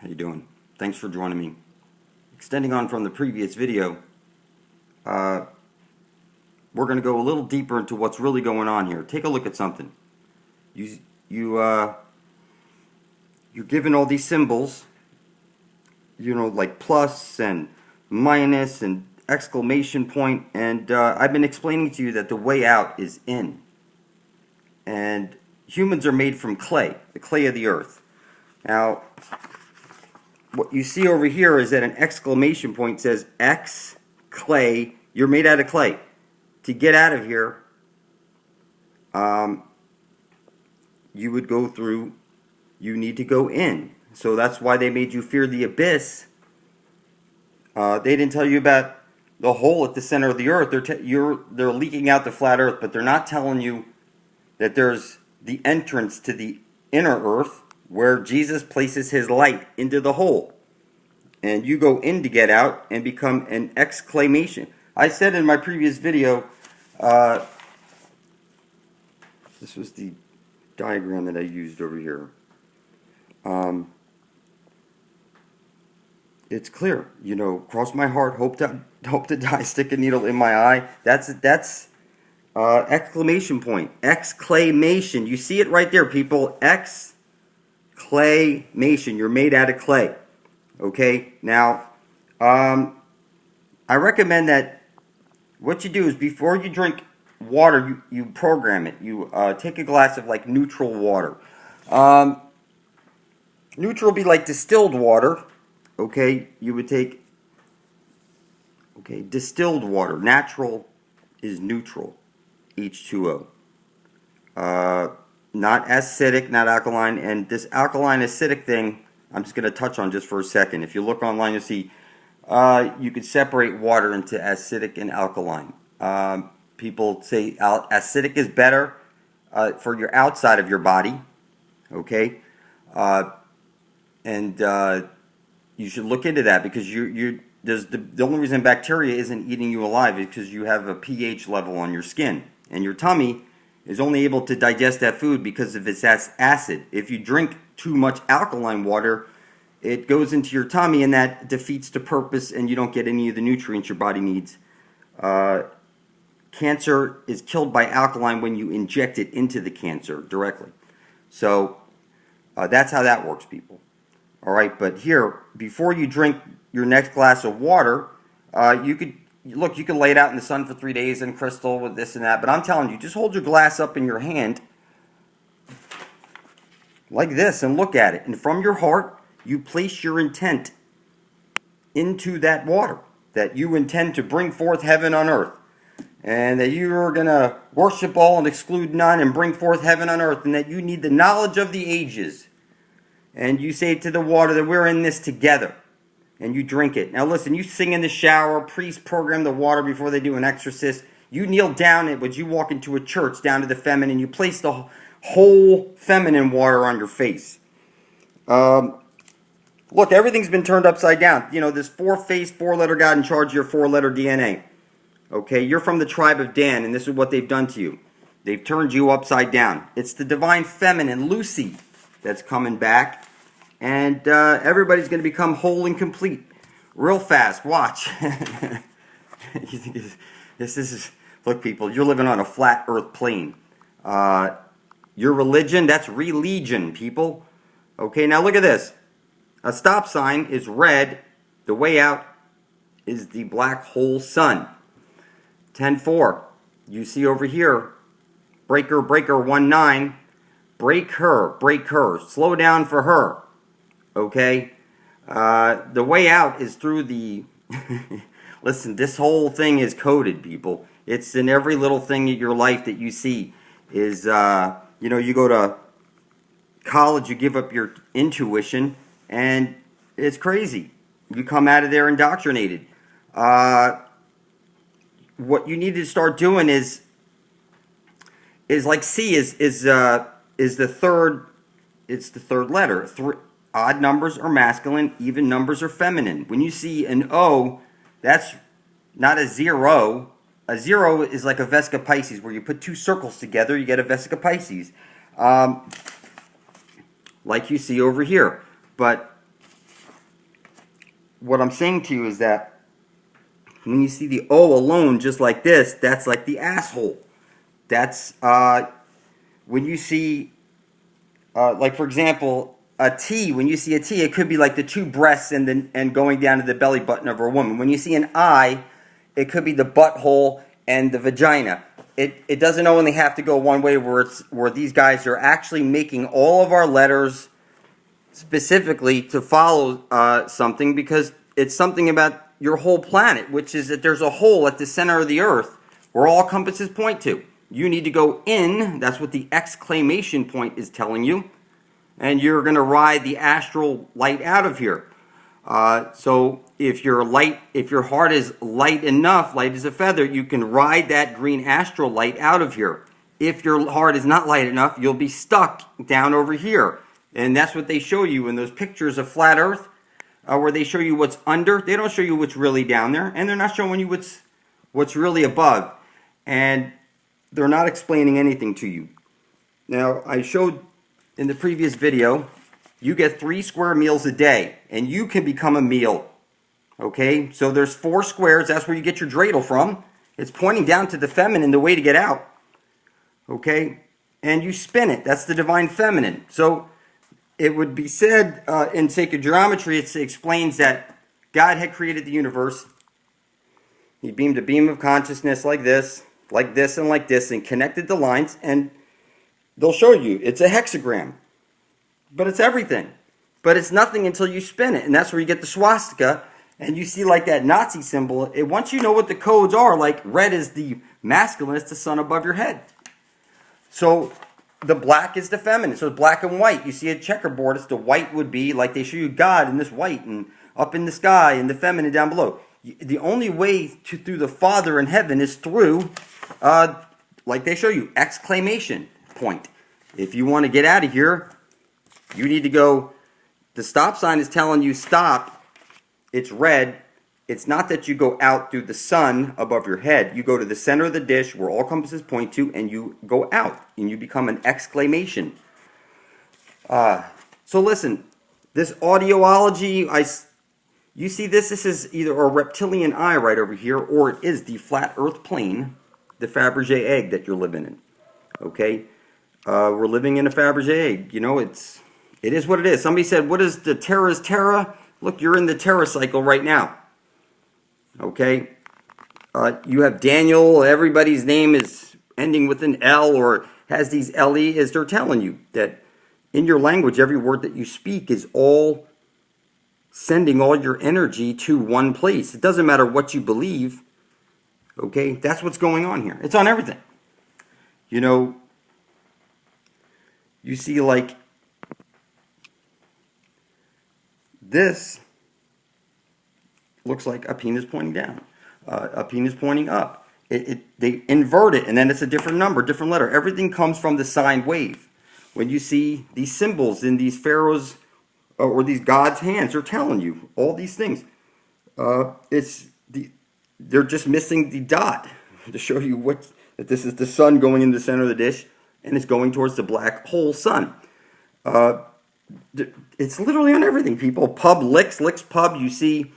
How you doing? Thanks for joining me. Extending on from the previous video, we're going to go a little deeper into what's really going on here. Take a look at something. You're given all these symbols, like plus and minus and exclamation point, and I've been explaining to you that the way out is in. And humans are made from clay, the clay of the earth. Now, what you see over here is that an exclamation point says X clay. You're made out of clay. To get out of here, you would go through. You need to go in. So that's why they made you fear the abyss. They didn't tell you about the hole at the center of the earth. They're leaking out the flat earth, but they're not telling you that there's the entrance to the inner earth, where Jesus places his light into the hole. And you go in to get out and become an exclamation. I said in my previous video, this was the diagram that I used over here. It's clear, cross my heart, hope to die, stick a needle in my eye. That's exclamation point, exclamation. You see it right there, people. Exclamation. You're made out of clay. Okay. Now, I recommend that what you do is before you drink water, you program it. You take a glass of like neutral water. Neutral would be like distilled water. Okay. You would take distilled water. Natural is neutral. H2O. Not acidic, not alkaline. And this alkaline acidic thing, I'm just going to touch on just for a second. If you look online, you'll see you could separate water into acidic and alkaline. People say acidic is better for your outside of your body. Okay? And you should look into that, because the only reason bacteria isn't eating you alive is because you have a pH level on your skin. And your tummy is only able to digest that food because of its acid. If you drink too much alkaline water, it goes into your tummy, and that defeats the purpose, and you don't get any of the nutrients your body needs. Cancer is killed by alkaline when you inject it into the cancer directly. So that's how that works, people. All right, but here, before you drink your next glass of water, you could lay it out in the sun for 3 days in crystal with this and that. But I'm telling you, just hold your glass up in your hand like this and look at it. And from your heart, you place your intent into that water, that you intend to bring forth heaven on earth, and that you are going to worship all and exclude none and bring forth heaven on earth, and that you need the knowledge of the ages. And you say to the water that we're in this together. And you drink it. Now listen, you sing in the shower, priests program the water before they do an exorcist. You kneel down as you walk into a church, down to the feminine. You place the whole feminine water on your face. Look, everything's been turned upside down. This four-faced, four-letter God in charge of your four-letter DNA. Okay, you're from the tribe of Dan, and this is what they've done to you. They've turned you upside down. It's the divine feminine, Lucy, that's coming back. And everybody's going to become whole and complete real fast. Watch. You think this is... Look, people, you're living on a flat earth plane. Your religion, that's religion, people. Okay, now look at this. A stop sign is red. The way out is the black hole sun. 10-4. You see over here, breaker 19. Break her. Slow down for her. Okay, the way out is through the... Listen, this whole thing is coded, people. It's in every little thing in your life that you see. Is, you go to college, you give up your intuition, and it's crazy. You come out of there indoctrinated. What you need to start doing is like C is the third. It's the third letter. Odd numbers are masculine, even numbers are feminine. When you see an O, that's not a zero. A zero is like a Vesica Pisces, where you put two circles together, you get a Vesica Pisces. Like you see over here. But what I'm saying to you is that when you see the O alone just like this, that's like the asshole. That's when you see, like for example, a T. When you see a T, it could be like the two breasts and going down to the belly button of a woman. When you see an I, it could be the butthole and the vagina. It doesn't only have to go one way where these guys are actually making all of our letters specifically to follow something, because it's something about your whole planet, which is that there's a hole at the center of the earth where all compasses point to. You need to go in. That's what the exclamation point is telling you. And you're going to ride the astral light out of here. So if your heart is light enough, light as a feather, you can ride that green astral light out of here. If your heart is not light enough, you'll be stuck down over here. And that's what they show you in those pictures of flat earth, where they show you what's under. They don't show you what's really down there, and they're not showing you what's really above. And they're not explaining anything to you. Now, I showed in the previous video, you get 3 square meals a day, and you can become a meal. Okay, so there's 4 squares. That's where you get your dreidel from. It's pointing down to the feminine, the way to get out. Okay, and you spin it. That's the divine feminine. So it would be said in sacred geometry, it explains that God had created the universe. He beamed a beam of consciousness like this, and like this, and connected the lines, and they'll show you. It's a hexagram. But it's everything. But it's nothing until you spin it. And that's where you get the swastika. And you see like that Nazi symbol. Once you know what the codes are, like red is the masculine, it's the sun above your head. So the black is the feminine. So it's black and white. You see a checkerboard. It's the white would be like they show you God in this white and up in the sky and the feminine down below. The only way through the Father in heaven is through, like they show you, exclamation point. If you want to get out of here, you need to go, the stop sign is telling you stop. It's red. It's not that you go out through the sun above your head. You go to the center of the dish where all compasses point to, and you go out, and you become an exclamation. So listen, this audiology, you see this? This is either a reptilian eye right over here, or it is the flat earth plane, the Fabergé egg that you're living in. Okay? We're living in a Fabergé egg. You know, it is what it is. Somebody said, what is the Terra's Terra? Look, you're in the Terra cycle right now. Okay? You have Daniel. Everybody's name is ending with an L or has these LE, as they're telling you that in your language, every word that you speak is all sending all your energy to one place. It doesn't matter what you believe. Okay? That's what's going on here. It's on everything. You know, you see like this looks like a penis pointing down, a penis pointing up. They invert it, and then it's a different number, different letter. Everything comes from the sine wave. When you see these symbols in these pharaohs or these gods' hands, they're telling you all these things. They're just missing the dot to show you that this is the sun going in the center of the dish, and it's going towards the black hole sun. It's literally on everything, people. Pub, licks pub, you see.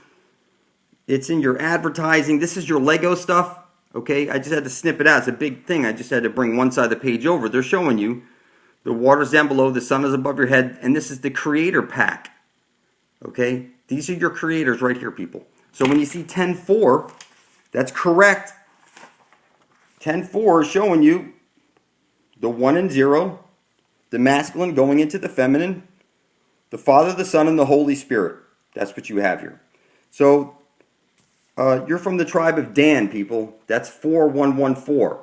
It's in your advertising. This is your Lego stuff. Okay, I just had to snip it out. It's a big thing. I just had to bring one side of the page over. They're showing you the water's down below, the sun is above your head, and this is the creator pack. Okay, these are your creators right here, people. So when you see 10-4, that's correct. 10-4 is showing you the 1 and 0, the masculine going into the feminine, the Father, the Son, and the Holy Spirit. That's what you have here. So you're from the tribe of Dan, people. That's 4114.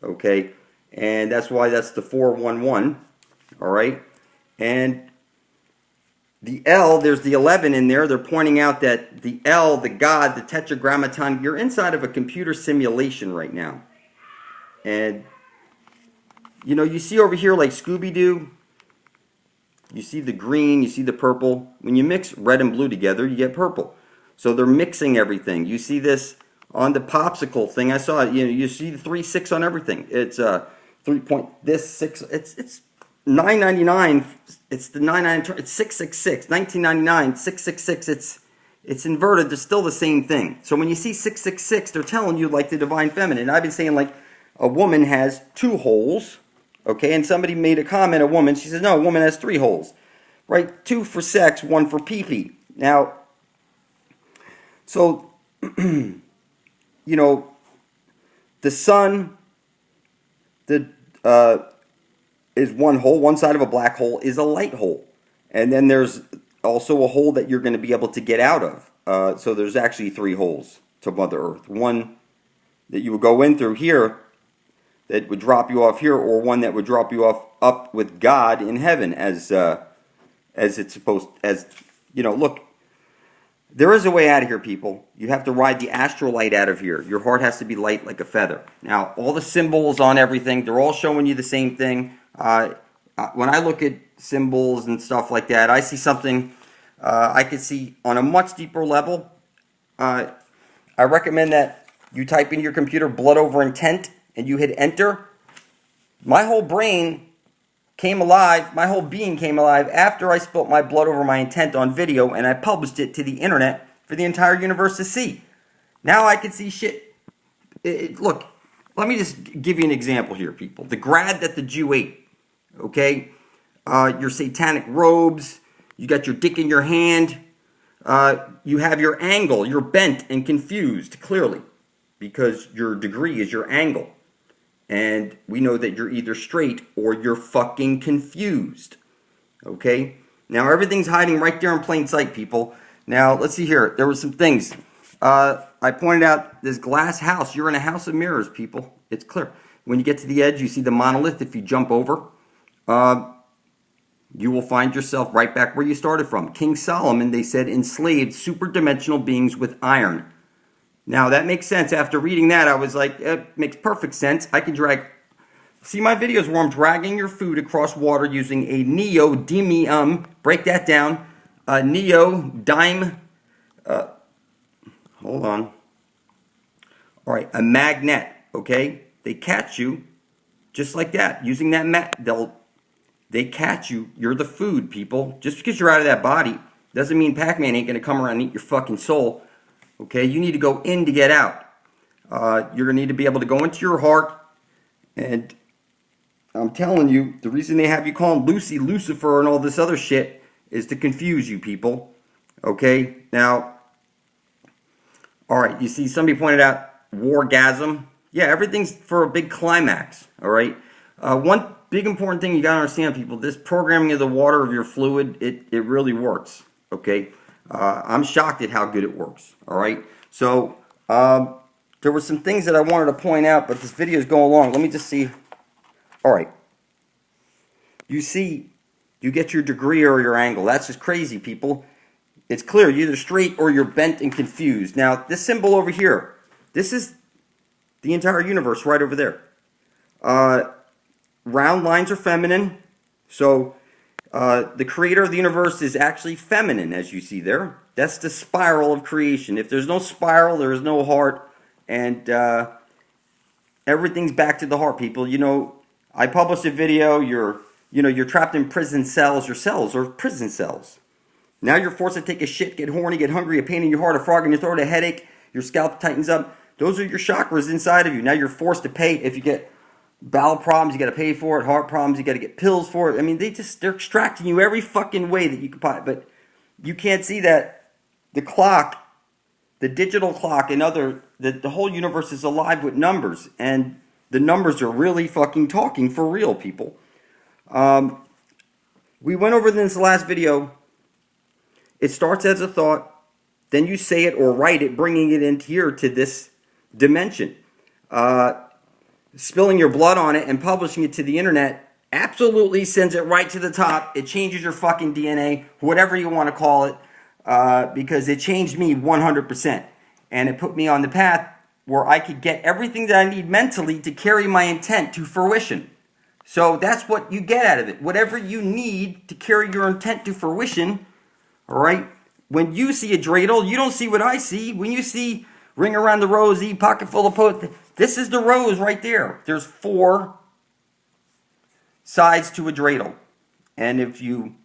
Okay, and that's why that's the 411. All right, and the L, there's the 11 in there. They're pointing out that the L, the God, the Tetragrammaton, you're inside of a computer simulation right now. And you know, you see over here like Scooby-Doo, you see the green, you see the purple. When you mix red and blue together, you get purple. So they're mixing everything. You see this on the popsicle thing. I saw it. You see the 3-6 on everything. It's 6. It's $9.99. It's the 99. It's 666. $19.99. 666. It's inverted. They're still the same thing. So when you see 666, they're telling you like the divine feminine. I've been saying like a woman has 2 holes, okay? And somebody made a comment, a woman, she says, no, a woman has 3 holes, right? 2 for sex, 1 for pee-pee. Now, so, you know, the sun, is 1 hole. One side of a black hole is a light hole. And then there's also a hole that you're going to be able to get out of. So there's actually 3 holes to Mother Earth. One that you would go in through here that would drop you off here, or one that would drop you off up with God in heaven, as it's supposed, as, you know, look, there is a way out of here, people. You have to ride the astral light out of here. Your heart has to be light like a feather. Now, all the symbols on everything, they're all showing you the same thing. When I look at symbols and stuff like that, I see something I could see on a much deeper level. I recommend that you type in your computer blood over intent and you hit enter. My whole brain came alive, my whole being came alive after I spilt my blood over my intent on video and I published it to the internet for the entire universe to see. Now I can see shit. Look, let me just give you an example here, people. The grad that the Jew ate, okay? Your satanic robes, you got your dick in your hand, you have your angle, you're bent and confused, clearly, because your degree is your angle. And we know that you're either straight or you're fucking confused. Okay? Now, everything's hiding right there in plain sight, people. Now, let's see here. There were some things. I pointed out this glass house. You're in a house of mirrors, people. It's clear. When you get to the edge, you see the monolith. If you jump over, you will find yourself right back where you started from. King Solomon, they said, enslaved superdimensional beings with iron. Now, that makes sense. After reading that, I was like, it makes perfect sense. I can drag... See my videos where I'm dragging your food across water using a neodymium. Break that down. Neodyme... hold on. All right, a magnet, okay? They catch you just like that. Using that they catch you. You're the food, people. Just because you're out of that body doesn't mean Pac-Man ain't going to come around and eat your fucking soul. Okay, you need to go in to get out. You're going to need to be able to go into your heart. And I'm telling you, the reason they have you calling Lucy Lucifer and all this other shit is to confuse you people. Okay, now, all right, you see somebody pointed out wargasm. Yeah, everything's for a big climax, all right? One big important thing you got to understand, people, this programming of the water of your fluid, it really works, okay? I'm shocked at how good it works, all right? So, there were some things that I wanted to point out, but this video is going long. Let me just see. All right. You see, you get your degree or your angle. That's just crazy, people. It's clear. You're either straight or you're bent and confused. Now, this symbol over here, this is the entire universe right over there. Round lines are feminine, so... the creator of the universe is actually feminine, as you see there. That's the spiral of creation. If there's no spiral, there is no heart. And everything's back to the heart, people. You know, I published a video. You're trapped in prison cells. Your cells are prison cells. Now you're forced to take a shit, get horny, get hungry, a pain in your heart, a frog in your throat, a headache. Your scalp tightens up. Those are your chakras inside of you. Now you're forced to pay. If you get bowel problems, you got to pay for it. Heart problems, you got to get pills for it. I mean, they're extracting you every fucking way that you can buy. But you can't see that the clock, the digital clock, and the whole universe is alive with numbers, and the numbers are really fucking talking for real, people. We went over this last video. It starts as a thought, then you say it or write it, bringing it in here to this dimension. Spilling your blood on it and publishing it to the internet absolutely sends it right to the top. It changes your fucking DNA, whatever you want to call it, because it changed me 100%. And it put me on the path where I could get everything that I need mentally to carry my intent to fruition. So that's what you get out of it. Whatever you need to carry your intent to fruition, all right? When you see a dreidel, you don't see what I see. When you see ring around the rosy, pocket full of poet, this is the rose right there. There's 4 sides to a dreidel. And if you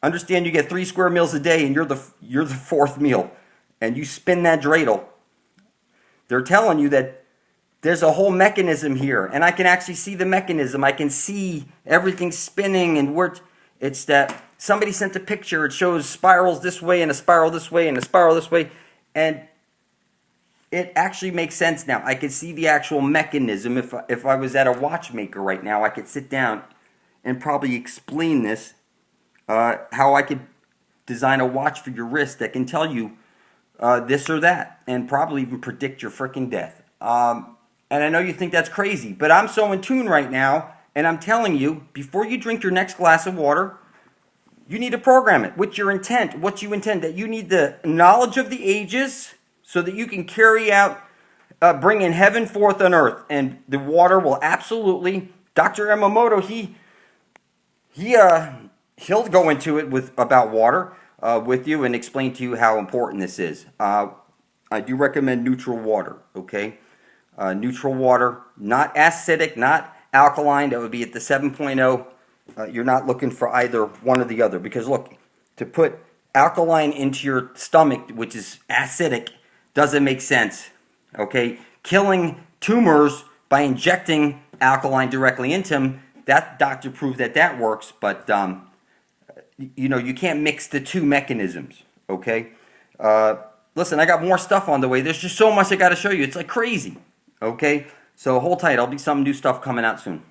understand you get 3 square meals a day and you're the 4th meal, and you spin that dreidel, they're telling you that there's a whole mechanism here, and I can actually see the mechanism. I can see everything spinning, and it's that somebody sent a picture. It shows spirals this way and a spiral this way and a spiral this way, and it actually makes sense now. I could see the actual mechanism. If I was at a watchmaker right now, I could sit down and probably explain this, how I could design a watch for your wrist that can tell you this or that, and probably even predict your freaking death. And I know you think that's crazy, but I'm so in tune right now, and I'm telling you, before you drink your next glass of water, you need to program it with your intent, what you intend, that you need the knowledge of the ages so that you can carry out, bringing heaven forth on earth. And the water will absolutely, Dr. Emamoto, he'll go into it about water with you and explain to you how important this is. I do recommend neutral water, okay? Neutral water, not acidic, not alkaline. That would be at the 7.0. You're not looking for either one or the other, because look, to put alkaline into your stomach, which is acidic, doesn't make sense, okay? Killing tumors by injecting alkaline directly into them, that doctor proved that works, but you know, you can't mix the two mechanisms, okay? Listen, I got more stuff on the way. There's just so much I got to show you. It's like crazy, okay? So hold tight. I'll be some new stuff coming out soon.